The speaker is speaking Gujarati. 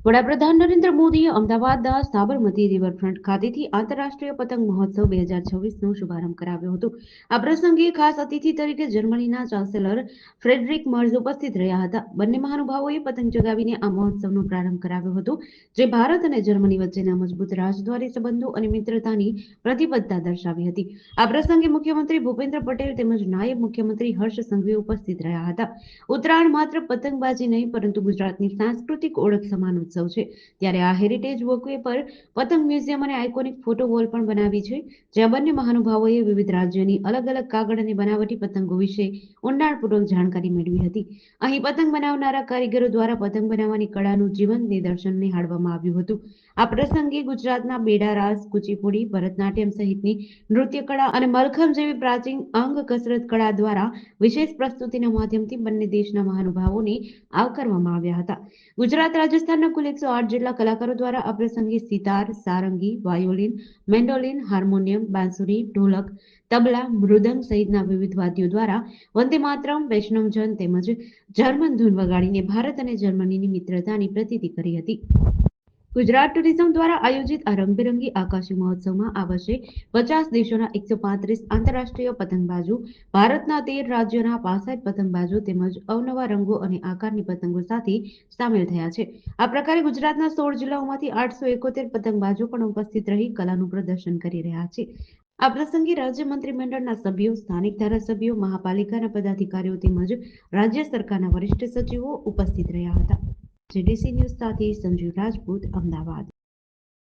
વડાપ્રધાન નરેન્દ્ર મોદીએ અમદાવાદના સાબરમતી રિવરફ્રન્ટ ખાતેથી આંતરરાષ્ટ્રીય પતંગ મહોત્સવ 2026નો શુભારંભ કરાવ્યો હતો. આ પ્રસંગે ખાસ અતિથિ તરીકે જર્મનીના ચાન્સેલર ફ્રેડરિક મર્ઝ ઉપસ્થિત રહ્યા હતા. બંને મહાનુભાવોએ પતંગ ચગાવીને આ મહોત્સવનો પ્રારંભ કરાવ્યો હતો, જે ભારત અને જર્મની વચ્ચેના મજબૂત રાજદ્વારી સંબંધો અને મિત્રતાની પ્રતિબદ્ધતા દર્શાવી હતી. આ પ્રસંગે મુખ્યમંત્રી ભૂપેન્દ્ર પટેલ તેમજ નાયબ મુખ્યમંત્રી હર્ષ સંઘવી ઉપસ્થિત રહ્યા હતા. ઉત્તરાયણ માત્ર પતંગબાજી નહીં, પરંતુ ગુજરાતની સાંસ્કૃતિક ઓળખ સમાન ઉત્સવ છે. ત્યારે આ હેરિટેજ વોકવે પર પતંગ મ્યુઝિયમ અને આઇકોનિક ફોટો વોલ પણ બનાવી છે, જ્યાં બંને મહાનુભાવોએ વિવિધ રાજ્યોની અલગ અલગ કાગળ અને બનાવટી પતંગો વિશે ઊંડાણપૂર્વક જાણકારી મેળવી હતી. અહીં પતંગ બનાવનારા કારીગરો દ્વારા પતંગ બનાવવાની કળાનું જીવંત નિદર્શન નિહાળવામાં આવ્યું હતું. આ પ્રસંગે ગુજરાતના બેડા રાસ, કુચીપુડી, ભરતનાટ્યમ સહિતની નૃત્ય કળા અને મલખમ જેવી પ્રાચીન અંગ કસરત કળા દ્વારા વિશેષ પ્રસ્તુતિના માધ્યમથી બંને દેશના મહાનુભાવોને આવકારવામાં આવ્યા હતા. ગુજરાત રાજસ્થાનના કુલ 108 જેટલા કલાકારો દ્વારા આ પ્રસંગે સિતાર, સારંગી, વાયોલિન, મેન્ડોલિન, હાર્મોનિયમ, બાંસુરી, ઢોલક, તબલા, મૃદંગ સહિતના વિવિધ વાદ્યો દ્વારા વંદે માતરમ, વૈષ્ણવ જન તેમજ જર્મન ધૂન વગાડીને ભારત અને જર્મનીની મિત્રતાની પ્રતીતિ કરી હતી. ગુજરાત ટુરિઝમ દ્વારા આયોજિત આ રંગબેરંગી આકાશી મહોત્સવમાં આ વર્ષે 50 દેશોના 135 આંતરરાષ્ટ્રીય પતંગબાજો, ભારતના 13 રાજ્યોના 65 પતંગબાજો તેમજ અવનવા રંગો અને આકારની પતંગો સાથે સામેલ થયા છે. આ પ્રકારે ગુજરાતના 16 જિલ્લાઓમાંથી 871 પતંગબાજો પણ ઉપસ્થિત રહી કલાનું પ્રદર્શન કરી રહ્યા છે. આ પ્રસંગે રાજ્ય મંત્રીમંડળના સભ્યો, સ્થાનિક ધારાસભ્યો, મહાપાલિકાના પદાધિકારીઓ તેમજ રાજ્ય સરકારના વરિષ્ઠ સચિવો ઉપસ્થિત રહ્યા હતા. જેડીસી ન્યૂઝ સાથે સંજીવ રાજપૂત, અમદાવાદ.